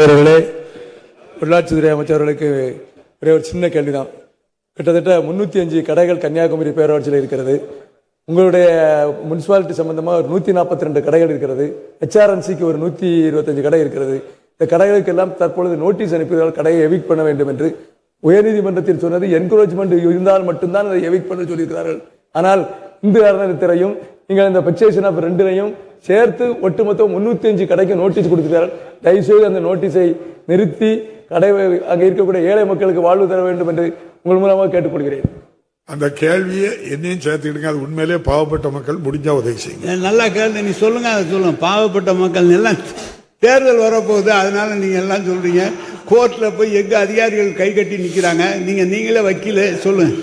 அவர்களே, உள்ளாட்சித்துறை அமைச்சர்களுக்கு ஒரே ஒரு சின்ன கேள்விதான். கிட்டத்தட்ட 305 கடைகள் கன்னியாகுமரி பேரூராட்சியில் இருக்கிறது. உங்களுடைய முனிசிபாலிட்டி சம்பந்தமாக ஒரு 142 கடைகள் இருக்கிறது. HRNCக்கு ஒரு 125 கடை இருக்கிறது. இந்த கடைகளுக்கு எல்லாம் தற்பொழுது நோட்டீஸ் அனுப்பியதால் கடையை எவிக்ட் பண்ண வேண்டும் என்று உயர்நீதிமன்றத்தில் சொன்னது என்கரேஜ்மெண்ட் இருந்தால் மட்டும்தான் அதை எவிக்ட் பண்ண சொல்லியிருக்கிறார்கள். ஆனால் இந்து அறநிலையத்துறையும் நீங்கள் இந்த பர்ச்சேஷன் ஆஃப் ரெண்டினையும் சேர்த்து ஒட்டுமொத்தம் 305 கடைக்கு நோட்டீஸ் கொடுத்திருக்கிறார்கள். தயவுசெய்து அந்த நோட்டீஸை நிறுத்தி கடை அங்கே இருக்கக்கூடிய ஏழை மக்களுக்கு வாழ்வு தர வேண்டும் என்று உங்கள் மூலமாக கேட்டுக்கொள்கிறேன். அந்த கேள்வியை என்னையும் சேர்த்துக்கிடுங்க. அது உண்மையிலேயே பாவப்பட்ட மக்கள் முடிஞ்சா உதவி செய்யுங்க. நல்லா கேள்வி நீ சொல்லுங்க, அதை சொல்லுங்க. பாவப்பட்ட மக்கள் எல்லாம் தேர்தல் வரப்போகுது, அதனால நீங்க எல்லாம் சொல்றீங்க. கோர்ட்ல போய் எங்க அதிகாரிகள் கை கட்டி நிக்கிறாங்க, நீங்களே வக்கீல சொல்லுங்க.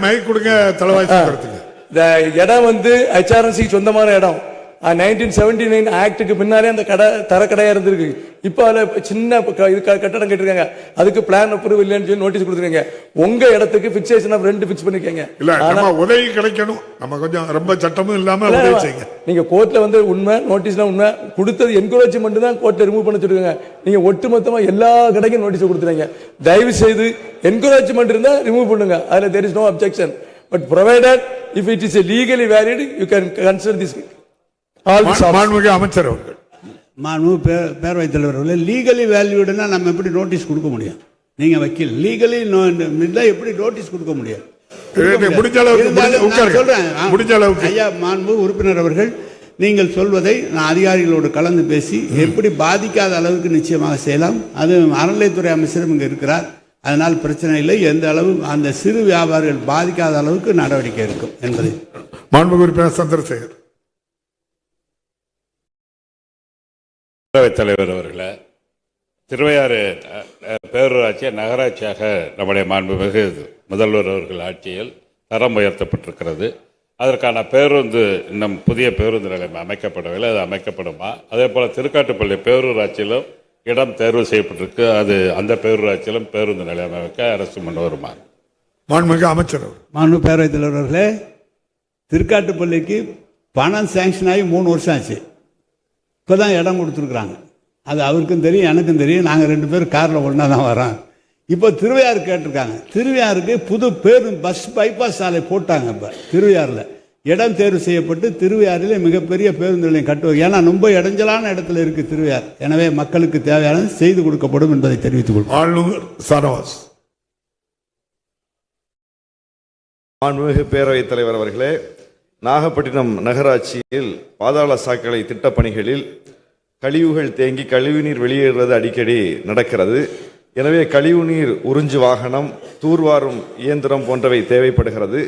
மைக் கொடுங்க. தலைவாய்க்கு இந்த இடம் வந்து HRNC சொந்தமான இடம். 1979 ஆக்டுக்கு பின்னாலே அந்த கடை தரக்கடையா இருந்திருக்கு. இப்போ அதில் சின்ன கட்டடம் கட்டிருக்காங்க. அதுக்கு பிளான் அப்ரூவல் இல்லைன்னு சொல்லி நோட்டீஸ் கொடுத்துருக்கீங்க. உங்க இடத்துக்கு பிக்சேஷன் ஆஃப் ரெண்ட் பிக்ஸ் பண்ணிருக்கீங்க. உதவி கிடைக்கணும். நம்ம கொஞ்சம் ரொம்ப சட்டமும் இல்லாம நீங்க கோர்ட்ல வந்து உண்மை நோட்டீஸ்ல உண்மை கொடுத்தது என்கரேஜ்மெண்ட் தான் கோர்ட்ல ரிமூவ் பண்ண சொல்லுங்க. நீங்க ஒட்டுமொத்தமா எல்லா கடைக்கும் நோட்டீஸ் கொடுத்துருங்க. தயவு செய்து என்கரேஜ்மெண்ட் இருந்தா ரிமூவ் பண்ணுங்க. அதுல there is no objection, but provided if it is legally valid you can consider this. மாண்புமிகு அமைச்சர் அவர்கள், பேரவைத் தலைவர்களே, லீகலி வேல்யூடுனா நம்ம எப்படி நோட்டீஸ் கொடுக்க முடியும்? நீங்க வக்கீல், லீகலி எப்படி நோட்டீஸ் கொடுக்க முடியும்? ஐயா மாண்பு உறுப்பினர் அவர்கள், நீங்கள் சொல்வதை நான் அதிகாரிகளோடு கலந்து பேசி எப்படி பாதிக்காத அளவுக்கு நிச்சயமாக செய்யலாம். அது அறநிலையத்துறை அமைச்சரும் இங்கே இருக்கிறார். அதனால் பிரச்சனை இல்லை. எந்த அளவு அந்த சிறு வியாபாரிகள் பாதிக்காத அளவுக்கு நடவடிக்கை இருக்கும் என்பதை மாண்புமிகு உறுப்பினர் சந்திரசேகர். தலைவர் அவர்களே, திருவையாறு பேரூராட்சியை நகராட்சியாக நம்முடைய மாண்புமிகு முதல்வர் அவர்கள் ஆட்சியில் தரம் உயர்த்தப்பட்டிருக்கிறது. அதற்கான பேருந்து இன்னும் புதிய பேருந்து நிலையம் அமைக்கப்படவில்லை. அது அமைக்கப்படுமா? அதே போல் திருக்காட்டுப்பள்ளி பேரூராட்சியிலும் இடம் தேர்வு செய்யப்பட்டிருக்கு. அது அந்த பேரூராட்சியிலும் பேருந்து நிலையம் அமைக்க அரசு முன் வருமா? மாண்புமிகு அமைச்சர். மாண்பு பேரவைத் தலைவர்களே, திருக்காட்டுப்பள்ளிக்கு பணம் சேங்ஷன் ஆகி 3 வருஷம் ஆச்சு. இப்போதான் இடம் கொடுத்துருக்குறாங்க. அது அவருக்கும் தெரியும், எனக்கும் தெரியும். நாங்கள் 2 பேரும் காரில் ஒன்றா தான் வரோம். இப்போ திருவையாறு கேட்டிருக்காங்க. திருவையாருக்கு புது பஸ் பைபாஸ் சாலை போட்டாங்க. இப்போ திருவையாறில் இடம் தேர்வு செய்யப்பட்டு திருவையாறில் மிகப்பெரிய பேருந்து நிலையம் கட்டுவாங்க. ஏன்னா ரொம்ப இடைஞ்சலான இடத்துல இருக்குது திருவையாறு. எனவே மக்களுக்கு தேவையானது செய்து கொடுக்கப்படும் என்பதை தெரிவித்துக் கொள்வோம். மாண்புமிகு பேரவைத் தலைவர் அவர்களே, நாகப்பட்டினம் நகராட்சியில் பாதாள சாக்கடை திட்டப்பணிகளில் கழிவுகள் தேங்கி கழிவுநீர் வெளியேறுவது அடிக்கடி நடக்கிறது. எனவே கழிவுநீர் உறிஞ்சு வாகனம், தூர்வாரும் இயந்திரம் போன்றவை தேவைப்படுகிறது.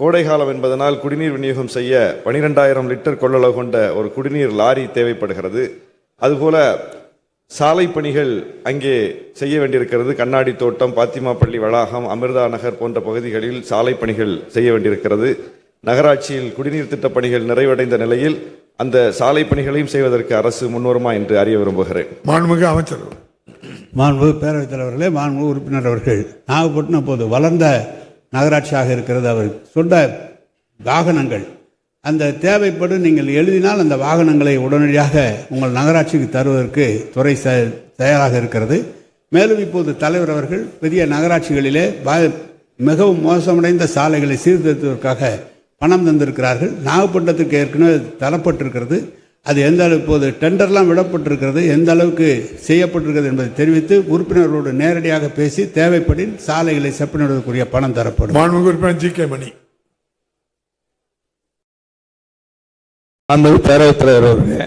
கோடைகாலம் என்பதனால் குடிநீர் விநியோகம் செய்ய 12,000 லிட்டர் கொள்ளளவு கொண்ட ஒரு குடிநீர் லாரி தேவைப்படுகிறது. அதுபோல சாலை பணிகள் அங்கே செய்ய வேண்டியிருக்கிறது. கண்ணாடி தோட்டம், பாத்திமா பள்ளி வளாகம், அமிர்தா நகர் போன்ற பகுதிகளில் சாலை பணிகள் செய்ய வேண்டியிருக்கிறது. நகராட்சியில் குடிநீர் திட்ட பணிகள் நிறைவடைந்த நிலையில் அந்த சாலை பணிகளையும் செய்வதற்கு அரசு முன்வருமா என்று அறிய விரும்புகிறேன். மாண்புமிகு அமைச்சர். மாண்பு பேரவைத் தலைவர்களே, மாண்பு உறுப்பினர் அவர்கள், நாகப்பட்டினம் இப்போது வளர்ந்த நகராட்சியாக இருக்கிறது. அவர் சொன்ன வாகனங்கள் அந்த தேவைப்படும் நீங்கள் எழுதினால் அந்த வாகனங்களை உடனடியாக உங்கள் நகராட்சிக்கு தருவதற்கு துறை தயாராக இருக்கிறது. மேலும் இப்போது தலைவர் அவர்கள் பெரிய நகராட்சிகளிலே மிகவும் மோசமடைந்த சாலைகளை சீர்திருத்துவதற்காக பணம் தந்திருக்கிறார்கள். நாகப்பட்டினத்துக்கு ஏற்கனவே தரப்பட்டிருக்கிறது. அது எந்த அளவு இப்போது டெண்டர்லாம் விடப்பட்டிருக்கிறது, எந்த அளவுக்கு செய்யப்பட்டிருக்கிறது என்பதை தெரிவித்து உறுப்பினர்களோடு நேரடியாக பேசி தேவைப்படின் சாலைகளை செப்பனிடுவதற்குரிய பணம் தரப்படும். பேரவைத் தலைவர் அவர்களே,